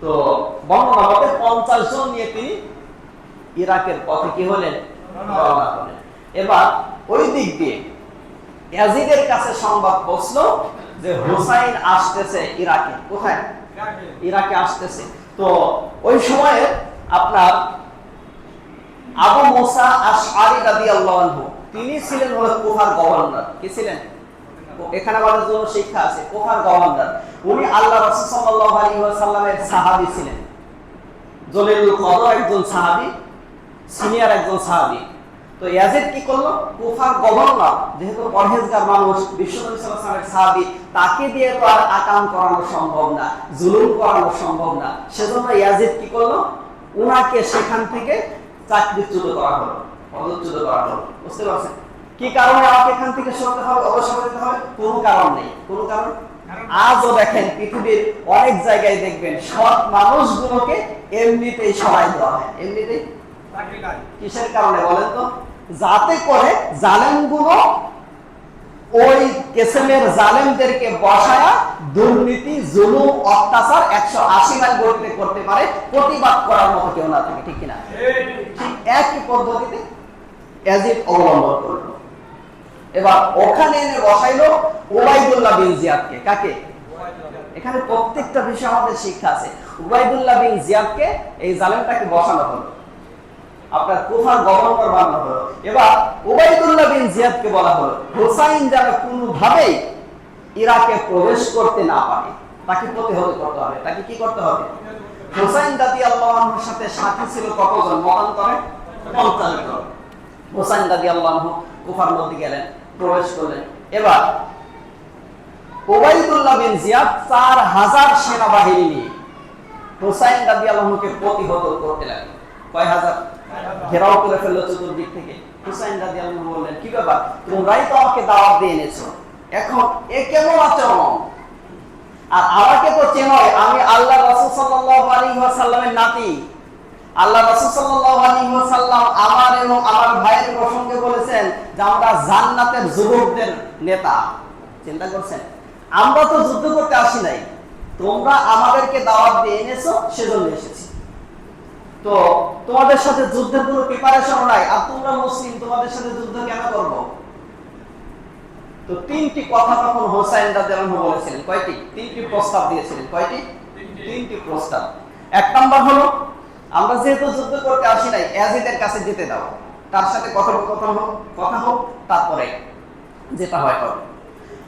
তো বর্ণনা মতে 50 জন নিয়ে তিনি ইরাকের পথে কি হলেন, রওনা হলেন। এবার ওই দিক দিয়ে ইয়াজিদের কাছে সংবাদ পৌঁছলো যে হুসাইন আসতেছে ইরাকে। কোথায়? ইরাকে আসতেছে। তো ওই সময়ে আপনার আবু মুসা আশআরী রাদিয়াল্লাহু আনহু তিনি ছিলেন হলো কুফার গভর্নর। কি ছিলেন? এখানে আমাদের জন্য শিক্ষা আছে, কুফার গভর্নর। উনি আল্লাহ রাসূল সাল্লাল্লাহু আলাইহি ওয়াসাল্লামের সাহাবী ছিলেন, জলিলুল কদর একজন সাহাবী, সিনিয়র একজন সাহাবী। তো ইয়াজিদ কি করলো, কুফার গভর্নর যেহেতু পরহেজগার মানুষ, বিশ্বনবী সাল্লাল্লাহু আলাইহি ওয়াসাল্লামের সাহাবী, তাকে দিয়ে তো আর আকাম করানো সম্ভব না, জুলুম করানো সম্ভব না, সেজন্য ইয়াজিদ কি করলো, উনাকে সেখান থেকে চাকরিচ্যুত করা হলো, পদচ্যুত করা হলো। বুঝতে পারছেন? কি কারণে আমাকে এখান থেকে সরতে হবে, অবসর নিতে হবে? কোনো কারণ নেই। কোনো কারণ? আজও দেখেন পৃথিবীর অনেক জায়গায় দেখবেন সৎ মানুষগুলোকে এমনিতেই সরাই দেওয়া হয়, এমনিতেই। কিসের কারণে বলেন তো? যাতে করে জালেমগুলো ওই কেসেমের জালেমদেরকে বসায়া দুর্নীতি, জুলুম, অত্যাচার 180 মাইল গতিতে করতে পারে, প্রতিবাদ করার মতো কেউ না থাকে। ঠিক কিনা? ঠিক একই পদ্ধতিতে ইয়াজিদ অবলম্বন করলো। এবার ওখানে এনে বসাইলো উবাইদুল্লাহ বিন জিয়াদকে। কাকে? এখানে প্রত্যেকটা বিষয় আমাদের শিক্ষা আছে। উবাইদুল্লাহ বিন জিয়াদকে, এই জালেমটাকে বসানো হলো, আপনার কুফার গভর্নর বানানো হলো। এবার উবাইদুল্লাহ বিন জিয়াদকে বলা হলো হুসাইন যেন কোনোভাবেই ইরাকে প্রবেশ করতে না পারে তাকে প্রতিহত করতে হবে। তাকে কি করতে হবে? হুসাইন রাদিয়াল্লাহু আনহুর সাথে সাথী ছিল কতজন? মতান্তরে 50 জন। হুসাইন রাদিয়াল্লাহু আনহু কুফার মধ্যে গেলেন, প্রবেশ করলেন। এবার উবাইদুল্লাহ বিন জিয়াদ 4000 সেনাবাহিনী নিয়ে হুসাইন রাদিয়াল্লাহু আনহুকে প্রতিহত করতে লাগলেন। কয় হাজার? ঘেরাও করে ফেললো চতুর্দিক থেকে। হুসাইন রাদিয়াল্লাহু আনহু বললেন, কি ব্যাপার, তোমরাই তো আমাকে দাওয়াত দিয়ে এনেছো, এখন এ কেমন আচরণ? আর আমাকে তো চেনোই, আমি আল্লাহ রাসূল সাল্লাল্লাহু আলাইহি ওয়াসাল্লামের নাতি। আল্লাহ রাসূল সাল্লাল্লাহু আলাইহি ওয়াসাল্লাম আমার এবং আমার ভাইয়ের প্রসঙ্গে বলেছেন যে আমরা জান্নাতের যুবকদের নেতা। চিন্তা করছেন, আমরা তো যুদ্ধ করতে আসি নাই, তোমরা আমাদেরকে দাওয়াত দিয়ে এনেছো, সেজন্য এসেছি। তো তোমাদের সাথে যুদ্ধের কোনো প্রিপারেশন নাই, আর তোমরা মুসলিম, তোমাদের সাথে যুদ্ধ কেন করব? তো তিনটি কথা তখন হুসাইন রাদিয়াল্লাহু আনহু বলেছিলেন। কয়টি? তিনটি প্রস্তাব দিয়েছিলেন। কয়টি? তিনটি প্রস্তাব। এক নাম্বার হলো, আমরা যেহেতু যুদ্ধ করতে আসি নাই, ইয়াজিদের কাছে যেতে দাও, তার সাথে কথা হোক, তারপরে যেটা হয় হবে।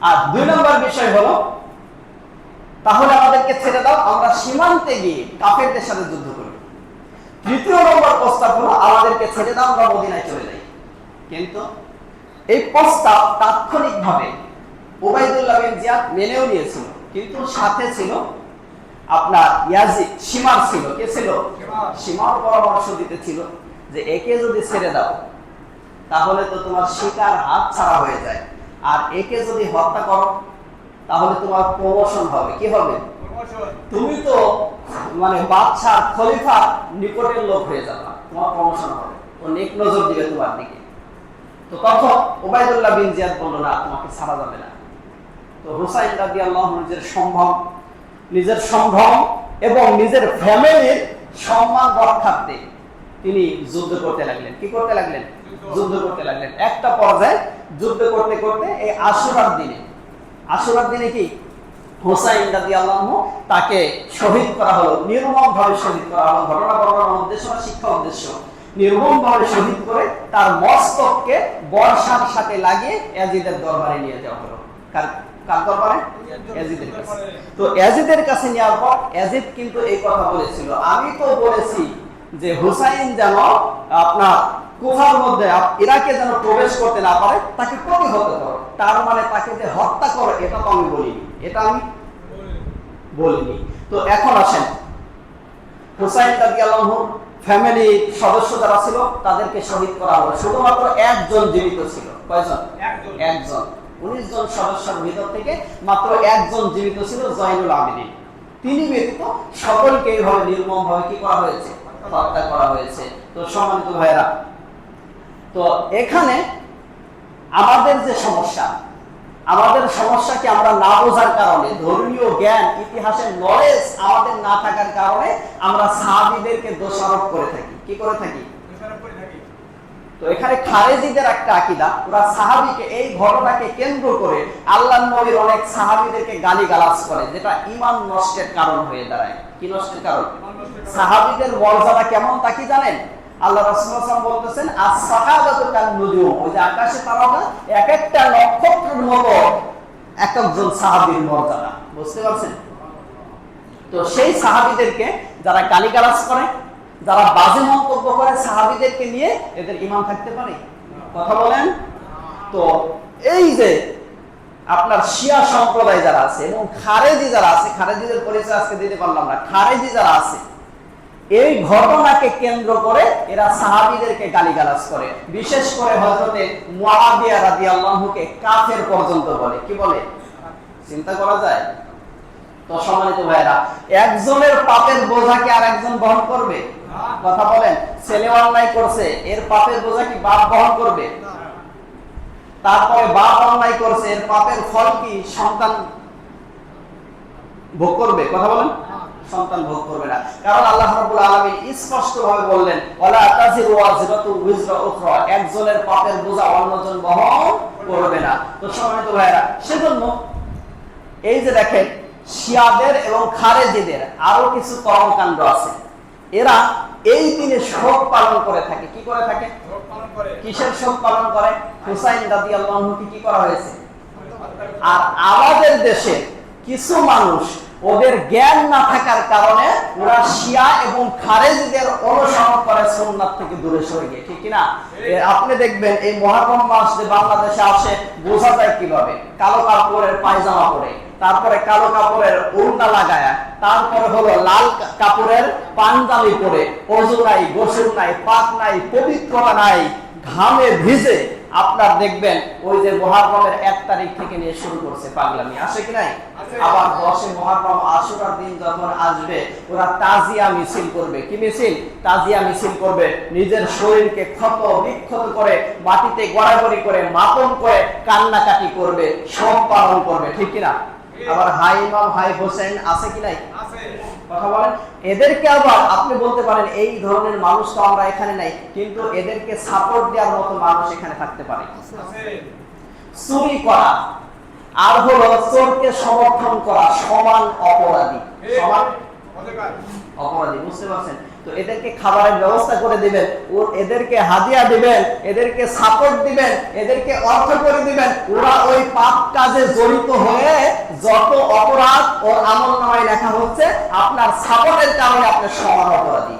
আর দুই নম্বর বিষয় হলো, তাহলে আমাদেরকে ছেড়ে দাও, আমরা সীমান্তে গিয়ে কাফেরদের সাথে যুদ্ধ করি। তৃতীয় নম্বর প্রস্তাব হলো, আমাদেরকে ছেড়ে দাও, আমরা মদিনায় চলে যাই। কিন্তু এই প্রস্তাব তাৎক্ষণিকভাবে উবাইদুল্লাহ বিন জিয়াদ মেনেও নিয়েছিল, কিন্তু সাথে ছিল আপনার ইয়াজিদ, সীমার ছিল। কে ছিল? সীমার পরামর্শ দিতেছিল যে একে যদি ছেড়ে দাও তাহলে তো তোমার শিকার হাত ছাড়া হয়ে যায়, আর একে যদি হত্যা করো তাহলে তোমার প্রমোশন হবে। কি হবে? তুমি তো মানে বাদশার খলিফার নিকটের লোক হয়ে যাবে, তোমার প্রমোশন হবে, ও নেক নজর দিবে তোমার দিকে। তো তখন উবাইদুল্লাহ বিন জিয়াদ বলল, না, তোমাকে ছাড়া যাবে না। তো হুসাইন রাদিয়াল্লাহু আনহু নিজের সম্ভ্রম এবং নিজের ফ্যামিলির সম্মান রক্ষার্থে তিনি যুদ্ধ করতে লাগলেন। কি করতে লাগলেন? যুদ্ধ করতে লাগলেন। একটা পর্যায়ে যুদ্ধ করতে করতে এই আশুরার দিনে কি হুসাইন রাদিয়াল্লাহু আনহু তাকে শহীদ করা হলো, নির্মমভাবে শহীদ করা হলো। ঘটনা বর্ণনার উদ্দেশ্য না শিক্ষা উদ্দেশ্য। নির্মমভাবে শহীদ করে তার মস্তককে বর্ষার সাথে লাগিয়ে ইয়াজিদের দরবারে নিয়ে যাওয়া হলো। কার দরবারে? ইয়াজিদের কাছে। তো ইয়াজিদের কাছে নেওয়ার পর ইয়াজিদ কিন্তু এই কথা বলেছিল, আমি তো বলেছি যে হুসাইন যেন আপনার কুফার মধ্যে ইরাকে যেন প্রবেশ করতে না পারে, তাকে প্রতিহত করো। তার মানে তাকে যে হত্যা করো এটা তো আমি বলিনি, এটা আমি বলিনি। তো এখন আসেন, হুসাইন রাদিয়াল্লাহু আনহু ফ্যামিলি সদস্য যারা ছিল তাদেরকে শহীদ করা হলো। শুধুমাত্র একজন জীবিত ছিল। কয়জন? একজন। 19 জন সদস্যের ভিতর থেকে মাত্র একজন জীবিত ছিল, জয়নুল আবেদিন। তিনি ব্যতীত সকলকে এইভাবে নির্মমভাবে কি করা হয়েছে? হত্যা করা হয়েছে। তো সম্মানিত ভাইরা, তো এখানে আমাদের যে সমস্যা, আমাদের সমস্যা কি আমরা না বোঝার কারণে, ধর্মীয় জ্ঞান, ইতিহাসের নলেজ আমাদের না থাকার কারণে আমরা সাহাবীদেরকে দোষারোপ করে থাকি। কি করে থাকি? তো এখানে খারেজিদের একটা আকীদা, ওরা সাহাবীকে, এই ঘটনাকে কেন্দ্র করে আল্লাহর নবীর অনেক সাহাবীদেরকে গালিগালাজ করে, যেটা ঈমান নষ্টের কারণ হয়ে দাঁড়ায়। কি নষ্টের কারণ? সাহাবীদের মর্যাদা কেমন তা কি জানেন? আল্লাহ রাসূল সাল্লাল্লাহু আলাইহি ওয়াসাল্লাম বলতেছেন, আস-সাহাবাতু কান-নুজুম, ওই যে আকাশে তারকা এক একটা নক্ষত্রের মতো এক একজন সাহাবীর মর্যাদা। বুঝতে পারছেন? তো সেই সাহাবীদেরকে যারা গালিগালাজ করে, যারা বাজে মন্তব্য করে সাহাবীদেরকে নিয়ে, এদের ঈমান থাকতে পারে? কথা বলেন। তো এই যে আপনার শিয়া সম্প্রদায় যারা আছে এবং খারেজি যারা আছে, খারেজিদের পরিচয় আজকে দিতে পারলাম না, খারেজি যারা আছে, এই ঘটনাকে কেন্দ্র করে এরা সাহাবীদেরকে গালিগালাজ করে। বিশেষ করে হযরতে মুআবিয়া রাদিয়াল্লাহু আনহুকে কাফের পর্যন্ত বলে। কি বলে? চিন্তা করা যায়? তো সম্মানিত ভাইরা, একজনের পাপের বোঝা কি আর একজন বহন করবে? কথা বলেন। ছেলে অন্যায় করছে, এর পাপের বোঝা কি বাপ বহন করবে? তারপরে বাপ অন্যায় করছে, এর পাপের ফল কি সন্তান ভোগ করবে? কথা বলেন। সন্তান ভোগ করবে না, কারণ আল্লাহ রাব্বুল আলামিন স্পষ্টভাবে বললেন, ওয়ালা তাজিরু ওয়াজিরাতু উযরা উখরা, একজনের পাপের বোঝা অন্যজন বহন করবে না। তো সম্মানিত ভাইরা, সেজন্য এই যে দেখেন, শিয়াদের এবং খারেজিদের আরো কিছু কর্মকাণ্ড আছে। এরা এই দিনে শোক পালন করে থাকে। কি করে থাকে? কিসের শোক পালন করে? হুসাইন রাদিয়াল্লাহু আনহু কি করা হয়েছে? আর আমাদের দেশে কিছু মানুষ ওদের জ্ঞান না থাকার কারণে ওরা শিয়া এবং খারেজিদের অনুসরণ করে সুন্নাত থেকে দূরে সরে গিয়ে, ঠিক কি না? আপনি দেখবেন এই মুহররম মাস যে বাংলাদেশে আসে বোঝা যায় কিভাবে, কালো কাপড়ের পায়জামা পরে, তারপরে কালো কাপড়ের ওড়না লাগায়া, তারপরে হলো লাল কাপড়ের পাঞ্জাবি পরে, ওযু নাই, গোসল নাই, পাক নাই, পবিত্রতা নাই, ঘামে ভিজে আপনার দেখবেন ওই যে মুহররমের 1 তারিখ থেকে নিয়ে শুরু করছে পাগলামি, আসে কি নাই? আবার 10 মুহররম আশুরার দিন যখন আসবে ওরা তাজিয়া মিছিল করবে। কি মিছিল? তাজিয়া মিছিল করবে, নিজের শরীরকে ক্ষত বিক্ষত করে মাটিতে গড়াগড়ি করে মাতম করে কান্নাকাটি করবে, সব পালন করবে, ঠিক কি না? আবার হাই ইমাম হাই হোসেন আছে কি নাই? আছে। কথা বলেন। এদেরকে আবার আপনি বলতে পারেন এই ধরনের মানুষ তো আমরা এখানে নাই, কিন্তু এদেরকে সাপোর্ট দেওয়ার মতো মানুষ এখানে থাকতে পারে। চুরি করা আর হলো চোরকে সমর্থন করা সমান অপরাধী, সমান অপরাধী, বুঝতে পারছেন? তো এদেরকে খাবারের ব্যবস্থা করে দিবেন, এদেরকে হাদিয়া দিবেন, এদেরকে সাপোর্ট দিবেন, এদেরকে অর্থ করে দিবেন, ওরা ওই পাপ কাজে জড়িত হয়ে যত অপরাধ ও আমলনামায় লেখা হচ্ছে আপনার সাপোর্টের কারণে আপনি সমান অপরাধী।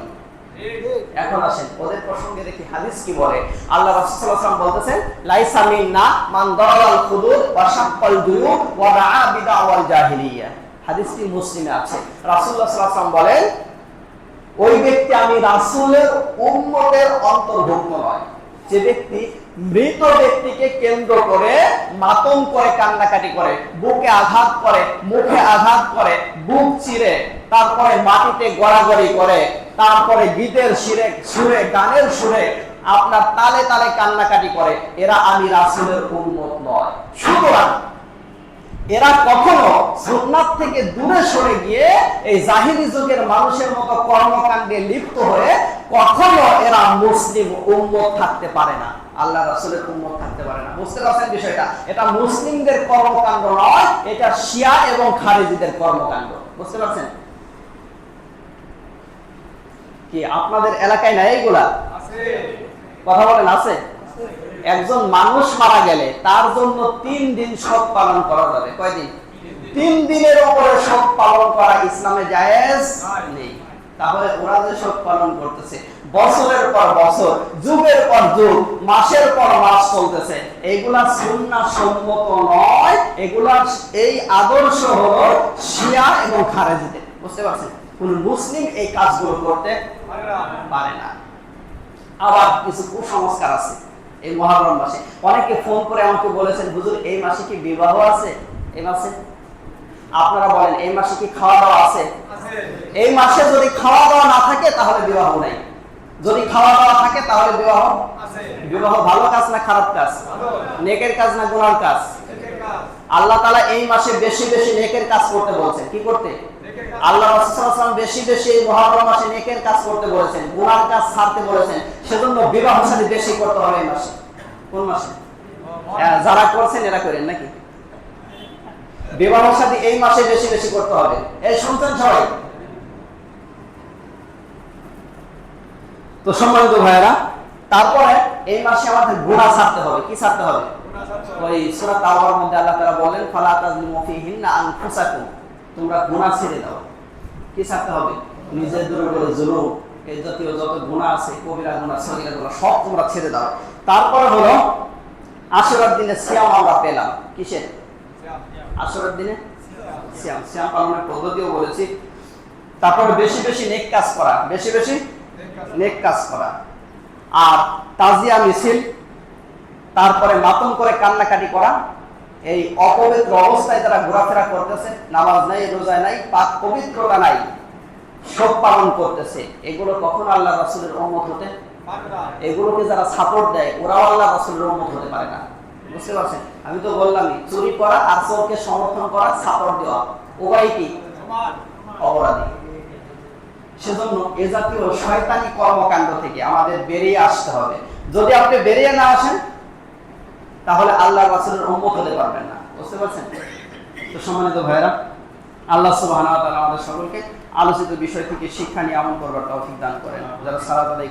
এখন আসেন ওদের প্রসঙ্গে দেখি হাদিস কি বলে। আল্লাহ রাসূল সাল্লাল্লাহু আলাইহি ওয়াসাল্লাম বলতেছেন, লাইসা মিন্না মান দারাল খুদুদ ওয়া শাক্কাল দুয়ুব ওয়া দাআ বিদাওয়াল জাহিলিয়া। হাদিসটি মুসলিমে আছে। রাসূলুল্লাহ সাল্লাল্লাহু আলাইহি ওয়াসাল্লাম বলেন, ওই ব্যক্তি আমি রাসূলের উম্মতের অন্তর্ভুক্ত নয় যে ব্যক্তি মৃত ব্যক্তিকে কেন্দ্র করে মাতম করে কান্নাকাটি করে, বুকে আঘাত করে, মুখে আঘাত করে, বুক চিরে, তারপরে মাটিতে গড়াগড়ি করে, তারপরে গীতের সুরে গানের সুরে আপনার তালে তালে কান্নাকাটি করে, এরা আমি রাসূলের উম্মত নয়। সুতরাং এরা কখনো সুন্নাত থেকে দূরে সরে গিয়ে এই জাহিলি যুগের মানুষের মতো কর্মকাণ্ডে লিপ্ত হয়ে কখনো এরা মুসলিম উম্মত থাকতে পারে না, আল্লাহ রাসূলের উম্মত থাকতে পারে না। বুঝতে পারছেন বিষয়টা? এটা মুসলিমদের কর্মকাণ্ড নয়, এটা শিয়া এবং খারেজিদের কর্মকাণ্ড। বুঝতে পারছেন? কি আপনাদের এলাকায় নাই এগুলা? আছে। কথা বলেন, আছে? একজন মানুষ মারা গেলে তার জন্য 3 দিন শোক পালন করা যাবে। কয়দিন? 3 দিনের উপরে শোক পালন করা ইসলামে জায়েজ নেই। তাহলে ওরা যে শোক পালন করতেছে বছরের পর বছর, যুগের পর যুগ, মাসের পর মাস চলতেছে, এগুলা সুন্নাহ সম্মত নয়। এগুলা এই আদর্শ হলো শিয়া এবং খারেজিদের। বুঝতে পারছেন? কোন মুসলিম এই কাজগুলো করতে পারে না। আবার কিছু কুসংস্কার আছে এই মুহররম মাসে। অনেকে ফোন করে আমাকে বলেছেন, হুজুর এই মাসে কি বিবাহ আছে? এই মাসে আপনারা বলেন এই মাসে কি খাওয়া দাওয়া আছে? এই মাসে যদি খাওয়া দাওয়া না থাকে তাহলে বিবাহ নাই, যদি খাওয়া দাওয়া থাকে তাহলে বিবাহ আছে। বিবাহ ভালো কাজ না খারাপ কাজ? নেকের কাজ না গুনার কাজ? আল্লাহ তাআলা এই মাসে বেশি বেশি নেকের কাজ করতে বলেছেন। কি করতে? আল্লাহ রাসূল সাল্লাল্লাহু আলাইহি ওয়াসাল্লাম বেশি বেশি এই মুহররম মাসে নেকের কাজ করতে বলেছেন, গুনার কাজ ছাড়তে বলেছেন। সেজন্য বিবাহ শাদী বেশি করতে হবে এই মাসে। কোন মাসে? যারা করছেন এরা করেন নাকি? বিবাহ শাদী এই মাসে বেশি বেশি করতে হবে। এই শুনছেন সবাই? তো সম্মানিত ভাইয়েরা, তারপরে এই মাসে আমাদের গুনাহ ছাড়তে হবে। কি ছাড়তে হবে? ওই সূরা তাওবার মধ্যে আল্লাহ তাআলা বলেন, ফালা তাজলিমু ফীহিন্না আনফুসাকুম, তোমরা গুনাহ ছেড়ে দাও। কি ছাড়তে হবে? নিজের উপরে জুলুম, এই জাতীয় যত গুনাহ আছে, কবিরা গুনাহ, সগীরা গুনাহ সব তোমরা ছেড়ে দাও। তারপরে হলো আশুরার দিনে সিয়াম আমরা পেলাম। কিসের? আশুরার দিনে সিয়াম পালনের পদ্ধতিও বলেছি। তারপরে বেশি বেশি নেক কাজ করা, বেশি বেশি নেক কাজ করা। আর তাজিয়া মিছিল, তারপরে মাতম করে কান্নাকাটি করা, এই অপবিত্র অবস্থায় তারা ঘোরাফেরা করতেছে, নামাজ নাই, রোজা নাই, পাক পবিত্রতা নাই, শোক পালন করতেছে, এগুলো কখনো আল্লাহ রাসূলের উম্মত হতে পারে না। এগুলোকে যারা সাপোর্ট দেয় ওরাও আল্লাহ রাসূলের উম্মত হতে পারে না। বুঝতে পারছেন? আমি তো বললামই, চুরি করা আর চোরকে সমর্থন করা, সাপোর্ট দেওয়া, উভয় কি অপরাধী। সেজন্য এ জাতীয় শয়তানি কর্মকাণ্ড থেকে আমাদের বেরিয়ে আসতে হবে। যদি আপনি বেরিয়ে না আসেন তাহলে আল্লাহ রাসূলের উম্মত হতে পারবেন না। বুঝতে পারছেন? তো সম্মানিত ভাইরা, আল্লাহ সুবহানাহু ওয়া তাআলা আমাদের সকলকে আলোচিত বিষয় থেকে শিক্ষা নিয়ে আমল করবার তৌফিক দান করেন। যারা সালাত আদায়